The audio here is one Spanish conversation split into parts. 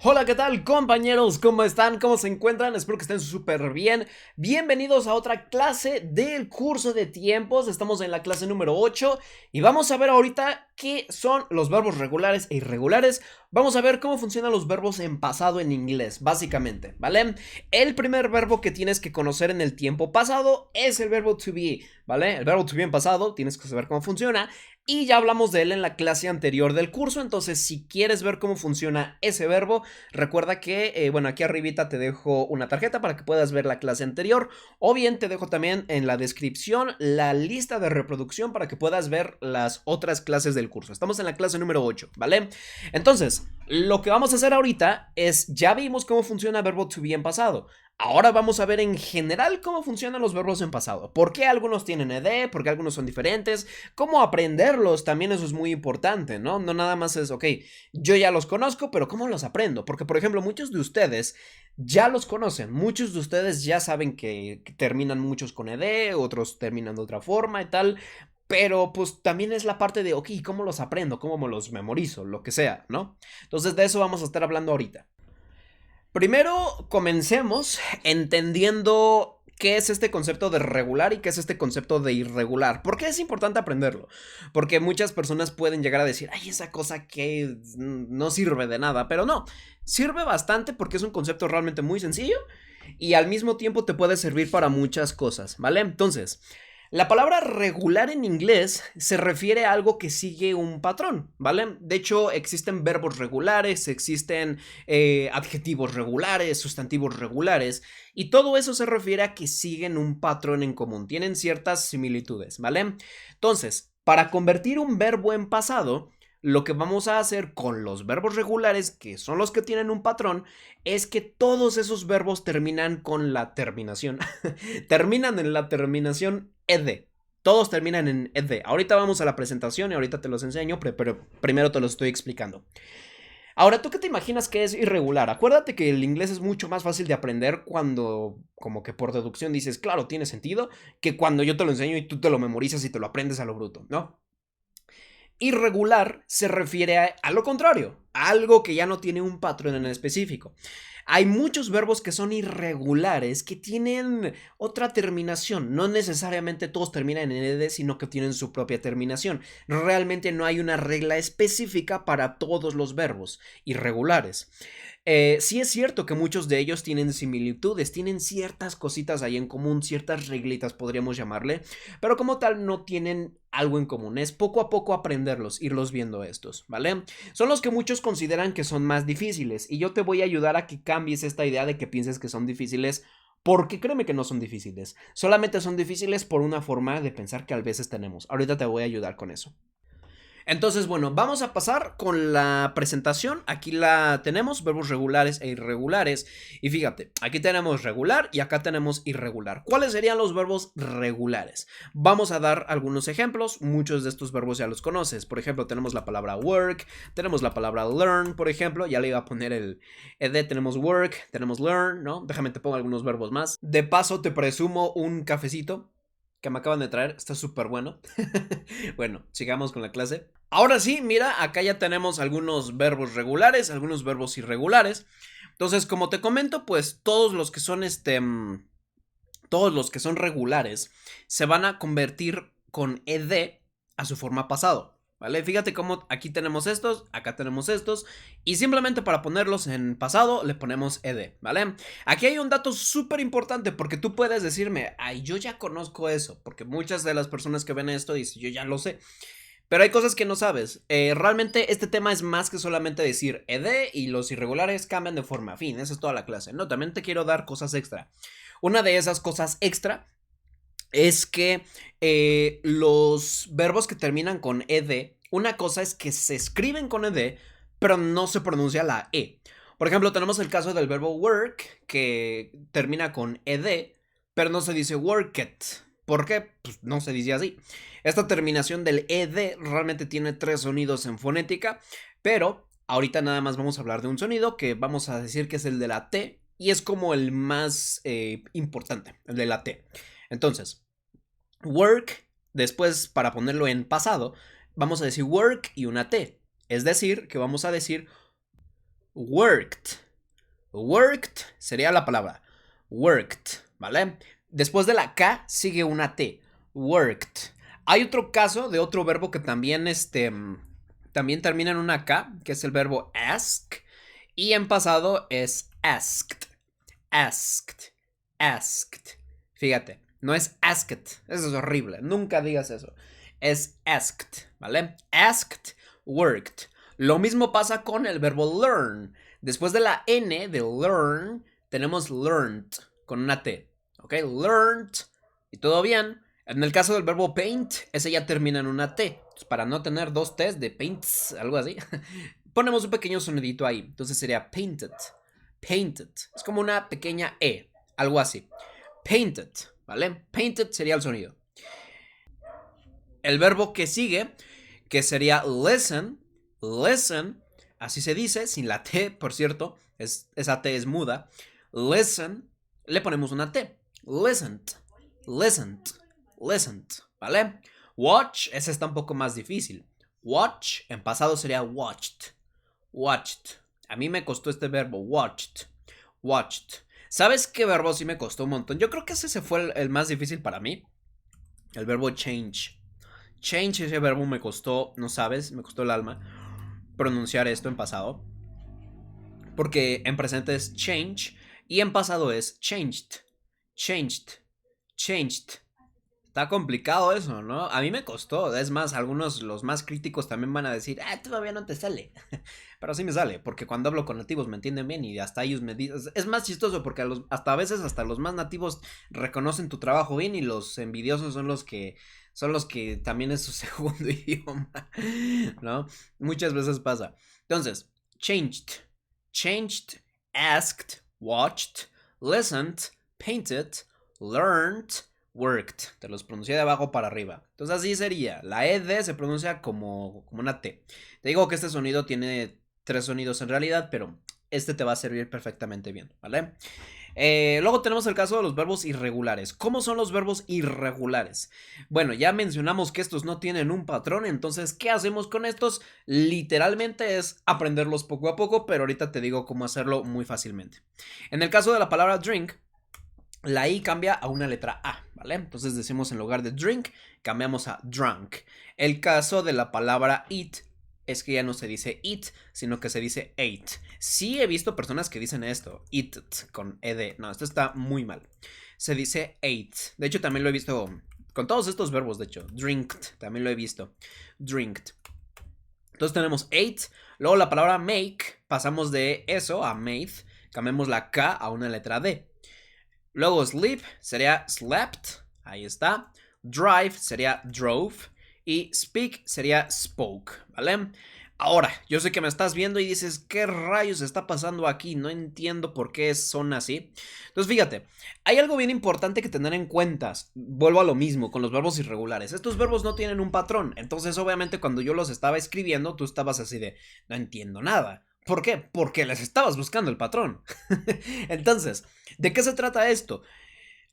Hola, ¿qué tal, compañeros? ¿Cómo están? ¿Cómo se encuentran? Espero que estén súper bien. Bienvenidos a otra clase del curso de tiempos. Estamos en la clase número 8 y vamos a ver ahorita qué son los verbos regulares e irregulares. Vamos a ver cómo funcionan los verbos en pasado en inglés, básicamente, ¿vale? El primer verbo que tienes que conocer en el tiempo pasado es el verbo to be, ¿vale? El verbo to be en pasado, tienes que saber cómo funciona. Y ya hablamos de él en la clase anterior del curso, entonces si quieres ver cómo funciona ese verbo, recuerda que, bueno, aquí arribita te dejo una tarjeta para que puedas ver la clase anterior, o bien te dejo también en la descripción la lista de reproducción para que puedas ver las otras clases del curso. Estamos en la clase número 8, ¿vale? Entonces, lo que vamos a hacer ahorita es, ya vimos cómo funciona verbo to be en pasado. Ahora vamos a ver en general cómo funcionan los verbos en pasado. ¿Por qué algunos tienen ed? ¿Por qué algunos son diferentes? ¿Cómo aprenderlos? También eso es muy importante, ¿no? No nada más es, ok, yo ya los conozco, pero ¿cómo los aprendo? Porque, por ejemplo, muchos de ustedes ya los conocen. Muchos de ustedes ya saben que terminan muchos con ed, otros terminan de otra forma y tal. Pero pues también es la parte de, ok, ¿cómo los aprendo? ¿Cómo me los memorizo? Lo que sea, ¿no? Entonces de eso vamos a estar hablando ahorita. Primero, comencemos entendiendo qué es este concepto de regular y qué es este concepto de irregular. ¿Por qué es importante aprenderlo? Porque muchas personas pueden llegar a decir, ay, esa cosa que no sirve de nada, pero no, sirve bastante porque es un concepto realmente muy sencillo y al mismo tiempo te puede servir para muchas cosas, ¿vale? Entonces, la palabra regular en inglés se refiere a algo que sigue un patrón, ¿vale? De hecho, existen verbos regulares, existen adjetivos regulares, sustantivos regulares, y todo eso se refiere a que siguen un patrón en común, tienen ciertas similitudes, ¿vale? Entonces, para convertir un verbo en pasado, lo que vamos a hacer con los verbos regulares, que son los que tienen un patrón, es que todos esos verbos terminan con la terminación. Terminan en la terminación ed. Todos terminan en ed. Ahorita vamos a la presentación y ahorita te los enseño, pero primero te los estoy explicando. Ahora, ¿tú qué te imaginas que es irregular? Acuérdate que el inglés es mucho más fácil de aprender cuando, como que por deducción dices, claro, tiene sentido, que cuando yo te lo enseño y tú te lo memorizas y te lo aprendes a lo bruto, ¿no? Irregular se refiere a lo contrario, a algo que ya no tiene un patrón en específico. Hay muchos verbos que son irregulares, que tienen otra terminación. No necesariamente todos terminan en ed, sino que tienen su propia terminación. Realmente no hay una regla específica para todos los verbos irregulares. Sí es cierto que muchos de ellos tienen similitudes, tienen ciertas cositas ahí en común, ciertas reglitas podríamos llamarle, pero como tal no tienen algo en común. Es poco a poco aprenderlos, irlos viendo estos, ¿vale? Son los que muchos consideran que son más difíciles y yo te voy a ayudar a que cambies esta idea de que pienses que son difíciles. Porque créeme que no son difíciles, solamente son difíciles por una forma de pensar que a veces tenemos. Ahorita te voy a ayudar con eso. Entonces, bueno, vamos a pasar con la presentación. Aquí la tenemos, verbos regulares e irregulares. Y fíjate, aquí tenemos regular y acá tenemos irregular. ¿Cuáles serían los verbos regulares? Vamos a dar algunos ejemplos. Muchos de estos verbos ya los conoces. Por ejemplo, tenemos la palabra work, tenemos la palabra learn, por ejemplo. Ya le iba a poner el ed, tenemos work, tenemos learn, ¿no? Déjame te pongo algunos verbos más. De paso, te presumo un cafecito que me acaban de traer, está súper bueno. Bueno, sigamos con la clase. Ahora sí, mira, acá ya tenemos algunos verbos regulares, algunos verbos irregulares. Entonces, como te comento, pues todos los que son todos los que son regulares se van a convertir con ed a su forma pasado. ¿Vale? Fíjate cómo aquí tenemos estos, acá tenemos estos, y simplemente para ponerlos en pasado le ponemos ed, ¿vale? Aquí hay un dato súper importante porque tú puedes decirme, ay, yo ya conozco eso, porque muchas de las personas que ven esto dicen, yo ya lo sé. Pero hay cosas que no sabes. Realmente este tema es más que solamente decir ed y los irregulares cambian de forma. Fin, esa es toda la clase. No, también te quiero dar cosas extra. Una de esas cosas extra es que los verbos que terminan con ed, una cosa es que se escriben con ed, pero no se pronuncia la e. Por ejemplo, tenemos el caso del verbo work, que termina con ed, pero no se dice worked. ¿Por qué? Pues no se dice así. Esta terminación del ed realmente tiene 3 sonidos en fonética, pero ahorita nada más vamos a hablar de un sonido que vamos a decir que es el de la T y es como el más importante, el de la T. Entonces, work, después para ponerlo en pasado, vamos a decir work y una T. Es decir, que vamos a decir worked. Worked sería la palabra. Worked, ¿vale? Después de la K sigue una T. Worked. Hay otro caso de otro verbo que también, también termina en una K, que es el verbo ask. Y en pasado es asked. Asked. Asked. Fíjate, no es asked. Eso es horrible. Nunca digas eso. Es asked, ¿vale? Asked, worked. Lo mismo pasa con el verbo learn. Después de la N de learn, tenemos learned con una T. ¿Ok? Learned. Y todo bien. En el caso del verbo paint, ese ya termina en una T. Entonces, para no tener dos T's de paints, algo así, ponemos un pequeño sonidito ahí. Entonces sería painted. Painted. Es como una pequeña E. Algo así. Painted. ¿Vale? Painted sería el sonido. El verbo que sigue, que sería listen. Listen. Así se dice, sin la T, por cierto. Esa T es muda. Listen. Le ponemos una T. Listened. Listened. Listened. ¿Vale? Watch. Ese está un poco más difícil. Watch. En pasado sería watched. Watched. A mí me costó este verbo. Watched. Watched. ¿Sabes qué verbo sí me costó un montón? Yo creo que ese fue el más difícil para mí. El verbo change. Change, ese verbo me costó, no sabes, me costó el alma pronunciar esto en pasado. Porque en presente es change y en pasado es changed. Changed. Changed. Está complicado eso, ¿no? A mí me costó. Es más, algunos, los más críticos también van a decir, todavía no te sale. Pero sí me sale, porque cuando hablo con nativos me entienden bien y hasta ellos me dicen... Es más chistoso porque hasta a veces hasta los más nativos reconocen tu trabajo bien y los envidiosos son los que también es su segundo idioma, ¿no? Muchas veces pasa. Entonces, changed, asked, watched, listened, painted, learned, worked. Te los pronuncié de abajo para arriba. Entonces así sería. La ED se pronuncia como una T. Te digo que este sonido tiene 3 sonidos en realidad, pero este te va a servir perfectamente bien, ¿vale? Luego tenemos el caso de los verbos irregulares. ¿Cómo son los verbos irregulares? Bueno, ya mencionamos que estos no tienen un patrón, entonces, ¿qué hacemos con estos? Literalmente es aprenderlos poco a poco, pero ahorita te digo cómo hacerlo muy fácilmente. En el caso de la palabra drink, la I cambia a una letra A, ¿vale? Entonces decimos en lugar de drink, cambiamos a drunk. El caso de la palabra eat es que ya no se dice eat, sino que se dice ate. Sí he visto personas que dicen esto, eat con ed. No, esto está muy mal. Se dice ate. De hecho, también lo he visto con todos estos verbos, de hecho. Drinked, también lo he visto. Drinked. Entonces tenemos ate. Luego la palabra make, pasamos de eso a made. Cambiamos la K a una letra D. Luego sleep sería slept. Ahí está. Drive sería drove. Y speak sería spoke, ¿vale? Ahora, yo sé que me estás viendo y dices, ¿qué rayos está pasando aquí? No entiendo por qué son así. Entonces, fíjate, hay algo bien importante que tener en cuenta. Vuelvo a lo mismo con los verbos irregulares. Estos verbos no tienen un patrón. Entonces, obviamente, cuando yo los estaba escribiendo, tú estabas así de, no entiendo nada. ¿Por qué? Porque les estabas buscando el patrón. Entonces, ¿de qué se trata esto?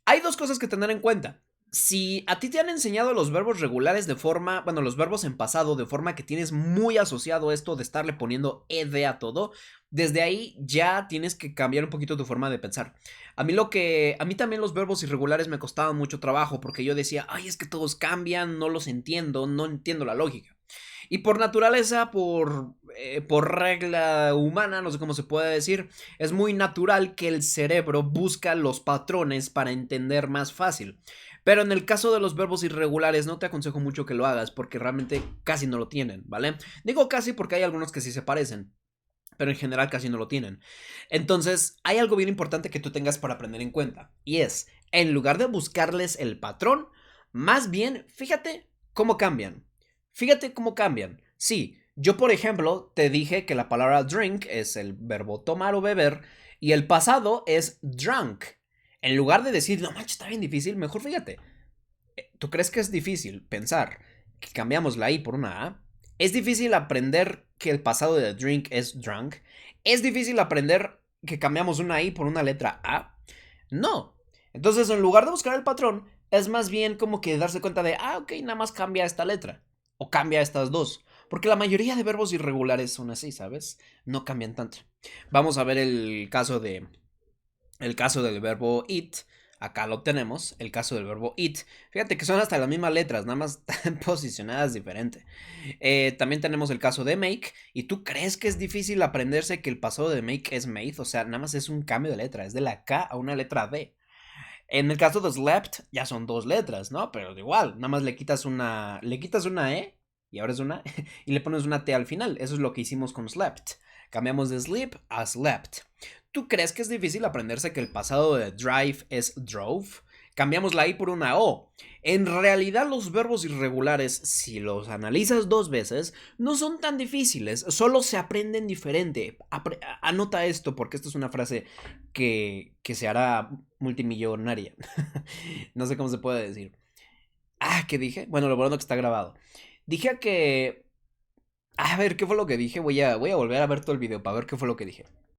Hay dos cosas que tener en cuenta. Si a ti te han enseñado los verbos regulares de forma, bueno, los verbos en pasado de forma que tienes muy asociado esto de estarle poniendo ed a todo, desde ahí ya tienes que cambiar un poquito tu forma de pensar. A mí también los verbos irregulares me costaban mucho trabajo porque yo decía, ay, es que todos cambian, no los entiendo, no entiendo la lógica. Y por naturaleza, por regla humana, no sé cómo se puede decir, es muy natural que el cerebro busca los patrones para entender más fácil. Pero en el caso de los verbos irregulares no te aconsejo mucho que lo hagas porque realmente casi no lo tienen, ¿vale? Digo casi porque hay algunos que sí se parecen, pero en general casi no lo tienen. Entonces, hay algo bien importante que tú tengas para aprender en cuenta, y es, en lugar de buscarles el patrón, más bien, fíjate cómo cambian. Fíjate cómo cambian. Sí, yo por ejemplo te dije que la palabra drink es el verbo tomar o beber y el pasado es drunk. En lugar de decir, no manches, está bien difícil, mejor fíjate. ¿Tú crees que es difícil pensar que cambiamos la I por una A? ¿Es difícil aprender que el pasado de drink es drunk? ¿Es difícil aprender que cambiamos una I por una letra A? No. Entonces, en lugar de buscar el patrón, es más bien como que darse cuenta de, ok, nada más cambia esta letra. O cambia estas dos. Porque la mayoría de verbos irregulares son así, ¿sabes? No cambian tanto. Vamos a ver el caso del verbo eat. Acá lo tenemos, el caso del verbo eat. Fíjate que son hasta las mismas letras, nada más están posicionadas diferente. También tenemos el caso de make. ¿Y tú crees que es difícil aprenderse que el pasado de make es made? O sea, nada más es un cambio de letra, es de la K a una letra D. En el caso de slept, ya son dos letras, ¿no? Pero igual, nada más le quitas una E y ahora es una y le pones una T al final. Eso es lo que hicimos con slept. Cambiamos de sleep a slept. ¿Tú crees que es difícil aprenderse que el pasado de drive es drove? Cambiamos la I por una O. En realidad los verbos irregulares, si los analizas dos veces, no son tan difíciles, solo se aprenden diferente. Anota esto porque esta es una frase que se hará multimillonaria. No sé cómo se puede decir. ¿Qué dije? Bueno, lo bueno que está grabado. Dije que... A ver, ¿qué fue lo que dije? Voy a volver a ver todo el video para ver qué fue lo que dije.